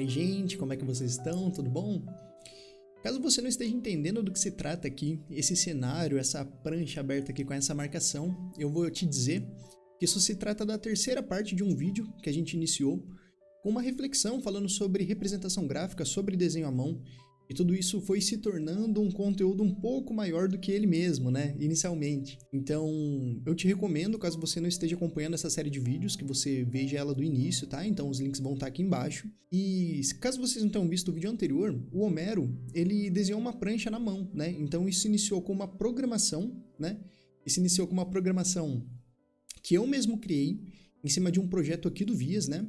aí, gente, como é que vocês estão? Tudo bom? Caso você não esteja entendendo do que se trata aqui, esse cenário, essa prancha aberta aqui com essa marcação, eu vou te dizer que isso se trata da terceira parte de um vídeo que a gente iniciou com uma reflexão falando sobre representação gráfica, sobre desenho à mão, e tudo isso foi se tornando um conteúdo um pouco maior do que ele mesmo, né, inicialmente. Então, eu te recomendo, caso você não esteja acompanhando essa série de vídeos, que você veja ela do início, tá? Então, os links vão estar aqui embaixo. E caso vocês não tenham visto o vídeo anterior, o Homero, ele desenhou uma prancha na mão, né? Então, isso iniciou com uma programação, né? Isso iniciou com uma programação que eu mesmo criei, em cima de um projeto aqui do Vias, né?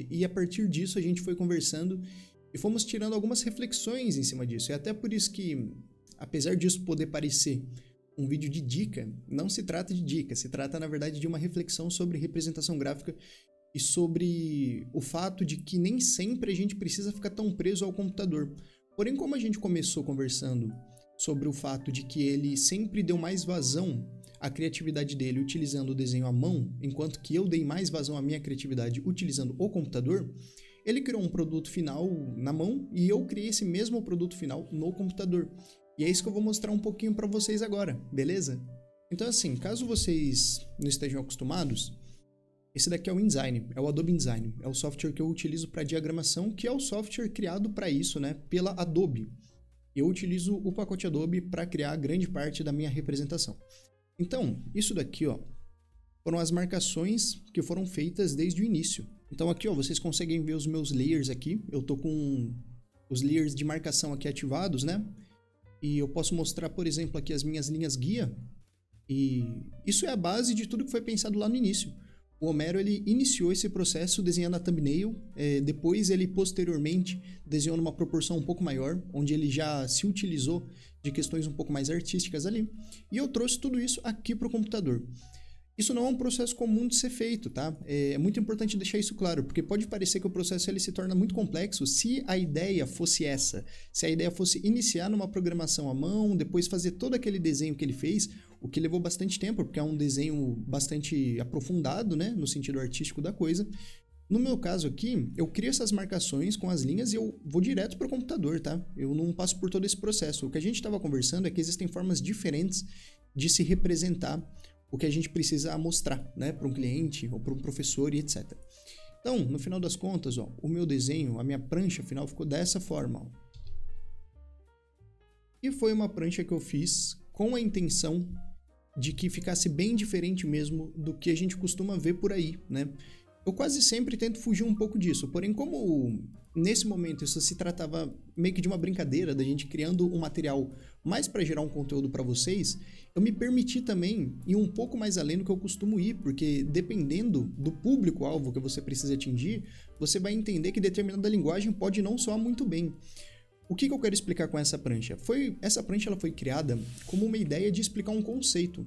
E a partir disso, a gente foi conversando e fomos tirando algumas reflexões em cima disso. É até por isso que, apesar disso poder parecer um vídeo de dica, não se trata de dica, se trata, na verdade, de uma reflexão sobre representação gráfica e sobre o fato de que nem sempre a gente precisa ficar tão preso ao computador. Porém, como a gente começou conversando sobre o fato de que ele sempre deu mais vazão à criatividade dele utilizando o desenho à mão, enquanto que eu dei mais vazão à minha criatividade utilizando o computador, ele criou um produto final na mão e eu criei esse mesmo produto final no computador. E é isso que eu vou mostrar um pouquinho para vocês agora, beleza? Então assim, caso vocês não estejam acostumados, esse daqui é o InDesign, é o Adobe InDesign. É o software que eu utilizo para diagramação, que é o software criado para isso, né, pela Adobe. Eu utilizo o pacote Adobe para criar grande parte da minha representação. Então, isso daqui, ó, foram as marcações que foram feitas desde o início. Então aqui, ó, vocês conseguem ver os meus layers aqui. Eu tô com os layers de marcação aqui ativados, né? E eu posso mostrar, por exemplo, aqui as minhas linhas guia. E isso é a base de tudo que foi pensado lá no início. O Homero, ele iniciou esse processo desenhando a thumbnail. Depois ele, posteriormente, desenhou numa proporção um pouco maior, onde ele já se utilizou de questões um pouco mais artísticas ali. E eu trouxe tudo isso aqui para o computador. Isso não é um processo comum de ser feito, tá? É muito importante deixar isso claro, porque pode parecer que o processo ele se torna muito complexo se a ideia fosse essa. Se a ideia fosse iniciar numa programação à mão, depois fazer todo aquele desenho que ele fez, o que levou bastante tempo, porque é um desenho bastante aprofundado, né? No sentido artístico da coisa. No meu caso aqui, eu crio essas marcações com as linhas e eu vou direto para o computador, tá? Eu não passo por todo esse processo. O que a gente estava conversando é que existem formas diferentes de se representar o que a gente precisa mostrar, né, para um cliente ou para um professor e etc. Então, no final das contas, ó, o meu desenho, a minha prancha final ficou dessa forma. Ó. E foi uma prancha que eu fiz com a intenção de que ficasse bem diferente mesmo do que a gente costuma ver por aí, né? Eu quase sempre tento fugir um pouco disso, porém como nesse momento isso se tratava meio que de uma brincadeira, da gente criando um material mais para gerar um conteúdo para vocês, eu me permiti também ir um pouco mais além do que eu costumo ir, porque dependendo do público-alvo que você precisa atingir, você vai entender que determinada linguagem pode não soar muito bem. O que eu quero explicar com essa prancha? Essa prancha ela foi criada como uma ideia de explicar um conceito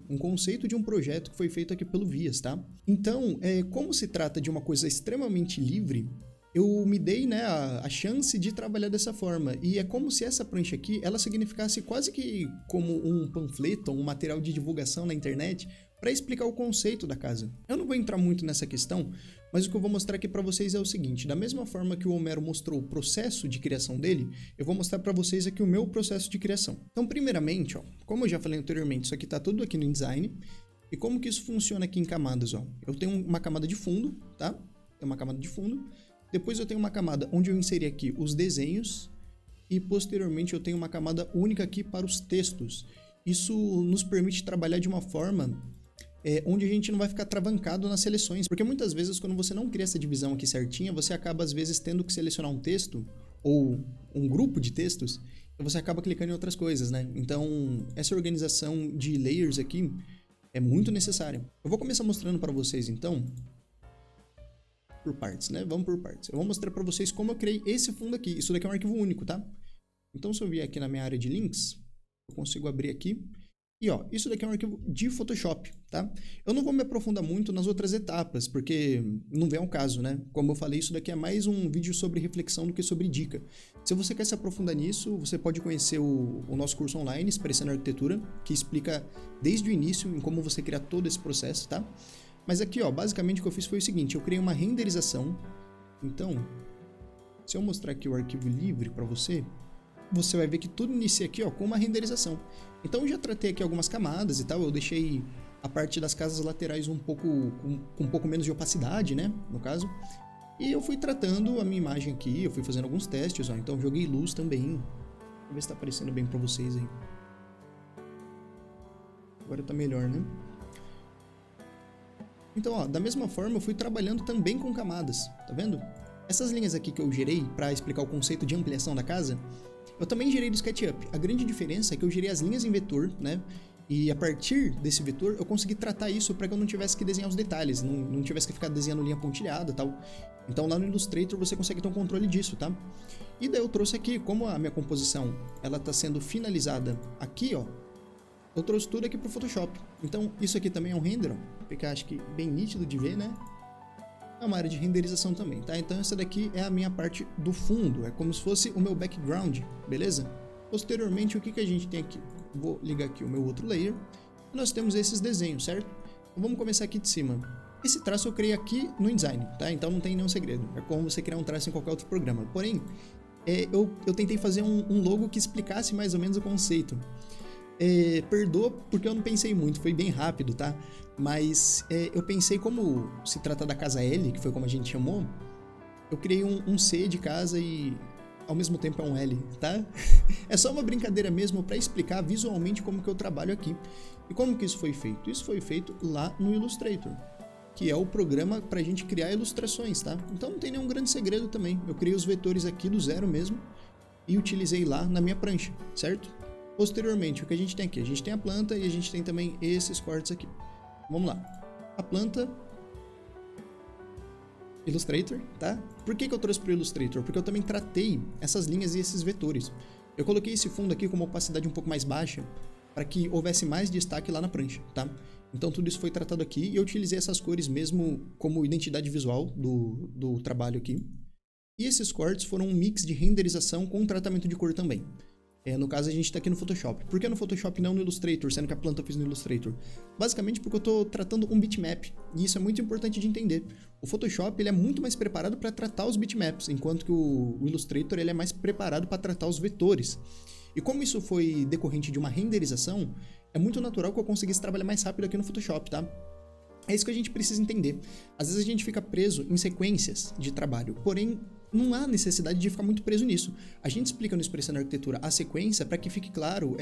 de um projeto que foi feito aqui pelo Vias, tá? Então, como se trata de uma coisa extremamente livre, eu me dei, né, a chance de trabalhar dessa forma. E é como se essa prancha aqui, ela significasse quase que como um panfleto, um material de divulgação na internet para explicar o conceito da casa. Eu não vou entrar muito nessa questão, mas o que eu vou mostrar aqui para vocês é o seguinte, da mesma forma que o Homero mostrou o processo de criação dele, eu vou mostrar para vocês aqui o meu processo de criação. Então, primeiramente, ó, como eu já falei anteriormente, isso aqui tá tudo aqui no InDesign, e como que isso funciona aqui em camadas, ó. Eu tenho uma camada de fundo, tá? Tem uma camada de fundo. Depois eu tenho uma camada onde eu inseri aqui os desenhos e posteriormente eu tenho uma camada única aqui para os textos. Isso nos permite trabalhar de uma forma onde a gente não vai ficar travancado nas seleções, porque muitas vezes quando você não cria essa divisão aqui certinha, você acaba às vezes tendo que selecionar um texto ou um grupo de textos e você acaba clicando em outras coisas, né? Então essa organização de layers aqui é muito necessária. Eu vou começar mostrando para vocês então por partes, né? Vamos por partes. Eu vou mostrar para vocês como eu criei esse fundo aqui. Isso daqui é um arquivo único, tá? Então, se eu vier aqui na minha área de links, eu consigo abrir aqui. E, ó, isso daqui é um arquivo de Photoshop, tá? Eu não vou me aprofundar muito nas outras etapas, porque não vem ao caso, né? Como eu falei, isso daqui é mais um vídeo sobre reflexão do que sobre dica. Se você quer se aprofundar nisso, você pode conhecer o nosso curso online, Expressando Arquitetura, que explica desde o início em como você criar todo esse processo, tá? Mas aqui, ó, basicamente o que eu fiz foi o seguinte, eu criei uma renderização. Então, Se eu mostrar aqui o arquivo livre para você, você vai ver que tudo inicia aqui, ó, com uma renderização. Então eu já tratei aqui algumas camadas e tal, eu deixei a parte das casas laterais com um pouco menos de opacidade, né, no caso. E eu fui tratando a minha imagem aqui, eu fui fazendo alguns testes, ó, então joguei luz também. Vamos ver se tá aparecendo bem para vocês aí. Agora tá melhor, né? Então, ó, da mesma forma eu fui trabalhando também com camadas, tá vendo? Essas linhas aqui que eu gerei para explicar o conceito de ampliação da casa, eu também gerei do SketchUp. A grande diferença é que eu gerei as linhas em vetor, né? E a partir desse vetor eu consegui tratar isso para que eu não tivesse que desenhar os detalhes, não tivesse que ficar desenhando linha pontilhada e tal. Então lá no Illustrator você consegue ter um controle disso, tá? E daí eu trouxe aqui, como a minha composição ela tá sendo finalizada aqui, ó, eu trouxe tudo aqui pro Photoshop. Então isso aqui também é um render, ó, fica acho que bem nítido de ver, né? É uma área de renderização também, tá? Então essa daqui é a minha parte do fundo, é como se fosse o meu background, beleza? Posteriormente, o que a gente tem aqui? Vou ligar aqui o meu outro layer. E nós temos esses desenhos, certo? Então, vamos começar aqui de cima. Esse traço eu criei aqui no InDesign, tá? Então não tem nenhum segredo. É como você criar um traço em qualquer outro programa. Porém, eu tentei fazer um logo que explicasse mais ou menos o conceito. Perdoa porque eu não pensei muito, foi bem rápido, tá? Mas eu pensei, como se trata da casa L, que foi como a gente chamou, eu criei um C de casa e ao mesmo tempo é um L, tá? É só uma brincadeira mesmo para explicar visualmente como que eu trabalho aqui. E como que isso foi feito? Isso foi feito lá no Illustrator, que é o programa para a gente criar ilustrações, tá? Então não tem nenhum grande segredo também. Eu criei os vetores aqui do zero mesmo e utilizei lá na minha prancha, certo? Posteriormente, o que a gente tem aqui? A gente tem a planta e a gente tem também esses cortes aqui. Vamos lá. A planta... Illustrator, tá? Por que eu trouxe para o Illustrator? Porque eu também tratei essas linhas e esses vetores. Eu coloquei esse fundo aqui com uma opacidade um pouco mais baixa para que houvesse mais destaque lá na prancha, tá? Então tudo isso foi tratado aqui e eu utilizei essas cores mesmo como identidade visual do trabalho aqui. E esses cortes foram um mix de renderização com tratamento de cor também. No caso, a gente está aqui no Photoshop. Por que no Photoshop e não no Illustrator, sendo que a planta eu fiz no Illustrator? Basicamente porque eu estou tratando um bitmap, e isso é muito importante de entender. O Photoshop ele é muito mais preparado para tratar os bitmaps, enquanto que o Illustrator ele é mais preparado para tratar os vetores. E como isso foi decorrente de uma renderização, é muito natural que eu conseguisse trabalhar mais rápido aqui no Photoshop, tá? É isso que a gente precisa entender. Às vezes a gente fica preso em sequências de trabalho, porém não há necessidade de ficar muito preso nisso. A gente explica no Expressando Arquitetura a sequência para que fique claro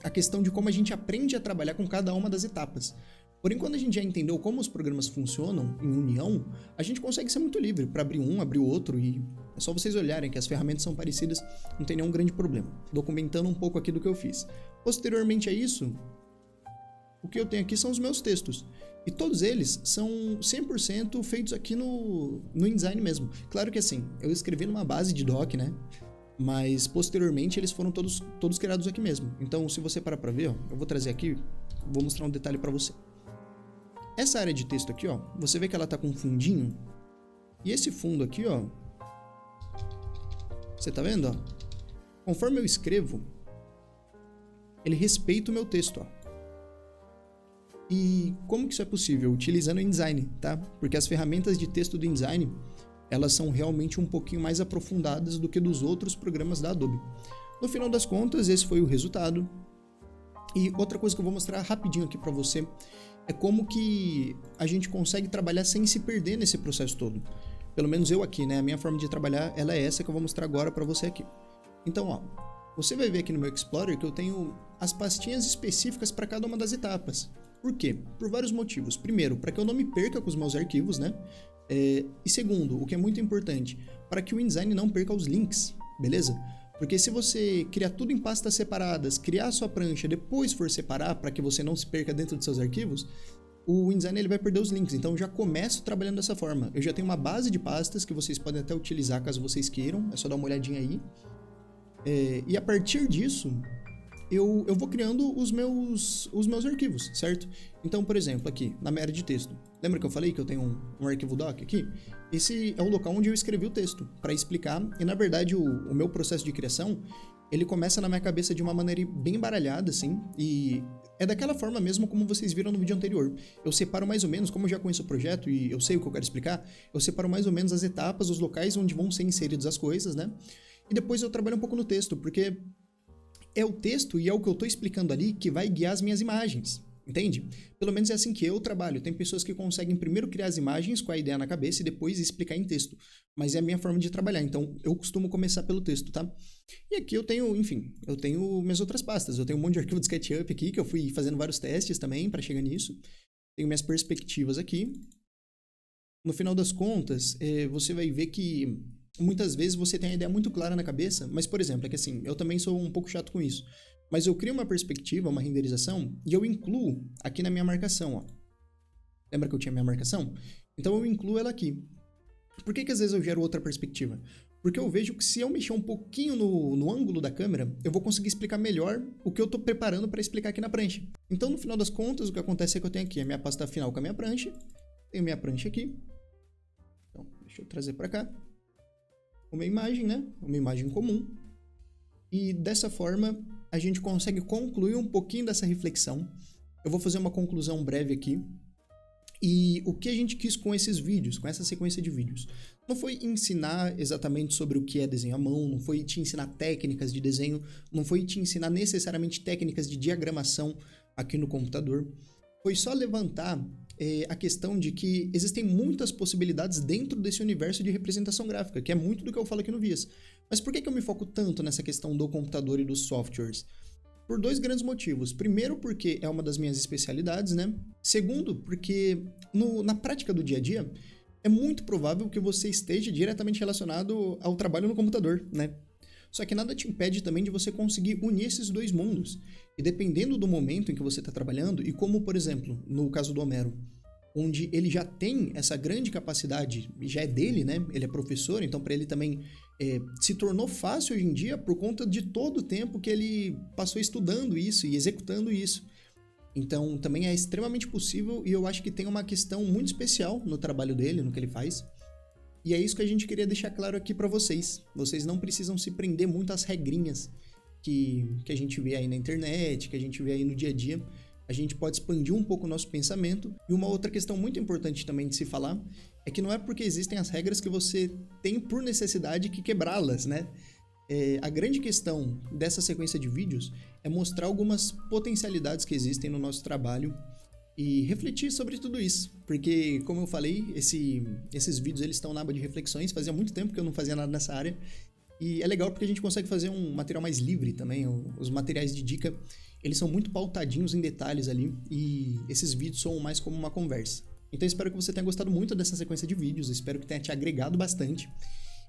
a questão de como a gente aprende a trabalhar com cada uma das etapas. Porém, quando a gente já entendeu como os programas funcionam em união, a gente consegue ser muito livre para abrir um, abrir o outro, e é só vocês olharem que as ferramentas são parecidas, não tem nenhum grande problema. Documentando um pouco aqui do que eu fiz. Posteriormente a isso, o que eu tenho aqui são os meus textos. E todos eles são 100% feitos aqui no InDesign mesmo. Claro que assim, eu escrevi numa base de doc, né? Mas posteriormente eles foram todos criados aqui mesmo. Então, se você parar pra ver, ó, eu vou trazer aqui, vou mostrar um detalhe pra você. Essa área de texto aqui, ó, você vê que ela tá com um fundinho. E esse fundo aqui, ó, você tá vendo, ó? Conforme eu escrevo, ele respeita o meu texto, ó. E como que isso é possível? Utilizando o InDesign, tá? Porque as ferramentas de texto do InDesign, elas são realmente um pouquinho mais aprofundadas do que dos outros programas da Adobe. No final das contas, esse foi o resultado. E outra coisa que eu vou mostrar rapidinho aqui pra você é como que a gente consegue trabalhar sem se perder nesse processo todo. Pelo menos eu aqui, né? A minha forma de trabalhar, ela é essa que eu vou mostrar agora pra você aqui. Então, ó, você vai ver aqui no meu Explorer que eu tenho as pastinhas específicas para cada uma das etapas. Por quê? Por vários motivos. Primeiro, para que eu não me perca com os meus arquivos, né? E segundo, o que é muito importante, para que o InDesign não perca os links, beleza? Porque se você criar tudo em pastas separadas, criar a sua prancha, depois for separar para que você não se perca dentro de seus arquivos, o InDesign ele vai perder os links. Então eu já começo trabalhando dessa forma. Eu já tenho uma base de pastas que vocês podem até utilizar caso vocês queiram, é só dar uma olhadinha aí. E a partir disso, eu vou criando os meus arquivos, certo? Então, por exemplo, aqui, na minha área de texto. Lembra que eu falei que eu tenho um arquivo doc aqui? Esse é o local onde eu escrevi o texto, para explicar. E, na verdade, o meu processo de criação, ele começa na minha cabeça de uma maneira bem embaralhada, assim, e é daquela forma mesmo como vocês viram no vídeo anterior. Eu separo mais ou menos, como eu já conheço o projeto e eu sei o que eu quero explicar, eu separo mais ou menos as etapas, os locais onde vão ser inseridas as coisas, né? E depois eu trabalho um pouco no texto, porque é o texto e é o que eu tô explicando ali que vai guiar as minhas imagens, entende? Pelo menos é assim que eu trabalho. Tem pessoas que conseguem primeiro criar as imagens com a ideia na cabeça e depois explicar em texto. Mas é a minha forma de trabalhar, então eu costumo começar pelo texto, tá? E aqui eu tenho, enfim, eu tenho minhas outras pastas. Eu tenho um monte de arquivo de SketchUp aqui, que eu fui fazendo vários testes também para chegar nisso. Tenho minhas perspectivas aqui. No final das contas, você vai ver que muitas vezes você tem a ideia muito clara na cabeça, mas, por exemplo, é que assim, eu também sou um pouco chato com isso. Mas eu crio uma perspectiva, uma renderização, e eu incluo aqui na minha marcação, ó. Lembra que eu tinha minha marcação? Então eu incluo ela aqui. Por que às vezes eu gero outra perspectiva? Porque eu vejo que se eu mexer um pouquinho no ângulo da câmera, eu vou conseguir explicar melhor o que eu estou preparando para explicar aqui na prancha. Então, no final das contas, o que acontece é que eu tenho aqui a minha pasta final com a minha prancha, tenho minha prancha aqui. Então, deixa eu trazer para cá. Uma imagem, né? Uma imagem comum. E dessa forma, a gente consegue concluir um pouquinho dessa reflexão. Eu vou fazer uma conclusão breve aqui. E o que a gente quis com esses vídeos, com essa sequência de vídeos? Não foi ensinar exatamente sobre o que é desenho à mão, não foi te ensinar técnicas de desenho, não foi te ensinar necessariamente técnicas de diagramação aqui no computador. Foi só levantar a questão de que existem muitas possibilidades dentro desse universo de representação gráfica, que é muito do que eu falo aqui no Vias. Mas por que eu me foco tanto nessa questão do computador e dos softwares? Por dois grandes motivos. Primeiro, porque é uma das minhas especialidades, né? Segundo, porque na prática do dia a dia, é muito provável que você esteja diretamente relacionado ao trabalho no computador, né? Só que nada te impede também de você conseguir unir esses dois mundos. E dependendo do momento em que você está trabalhando, e como, por exemplo, no caso do Homero, onde ele já tem essa grande capacidade, já é dele, né? Ele é professor, então para ele também se tornou fácil hoje em dia por conta de todo o tempo que ele passou estudando isso e executando isso. Então também é extremamente possível e eu acho que tem uma questão muito especial no trabalho dele, no que ele faz. E é isso que a gente queria deixar claro aqui para vocês. Vocês não precisam se prender muito às regrinhas que a gente vê aí na internet, que a gente vê aí no dia a dia. A gente pode expandir um pouco o nosso pensamento. E uma outra questão muito importante também de se falar é que não é porque existem as regras que você tem por necessidade que quebrá-las, né? A grande questão dessa sequência de vídeos é mostrar algumas potencialidades que existem no nosso trabalho e refletir sobre tudo isso. Porque, como eu falei, esses vídeos eles estão na aba de reflexões. Fazia muito tempo que eu não fazia nada nessa área. E é legal porque a gente consegue fazer um material mais livre também. Os materiais de dica, eles são muito pautadinhos em detalhes ali. E esses vídeos são mais como uma conversa. Então espero que você tenha gostado muito dessa sequência de vídeos. Espero que tenha te agregado bastante.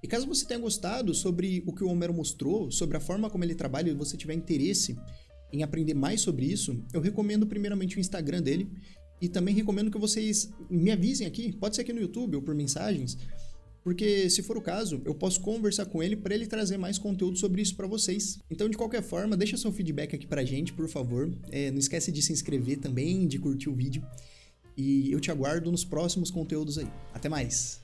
E caso você tenha gostado sobre o que o Homero mostrou, sobre a forma como ele trabalha e você tiver interesse em aprender mais sobre isso, eu recomendo primeiramente o Instagram dele. E também recomendo que vocês me avisem aqui, pode ser aqui no YouTube ou por mensagens, porque se for o caso, eu posso conversar com ele para ele trazer mais conteúdo sobre isso para vocês. Então, de qualquer forma, deixa seu feedback aqui pra gente, por favor. Não esquece de se inscrever também, de curtir o vídeo. E eu te aguardo nos próximos conteúdos aí. Até mais!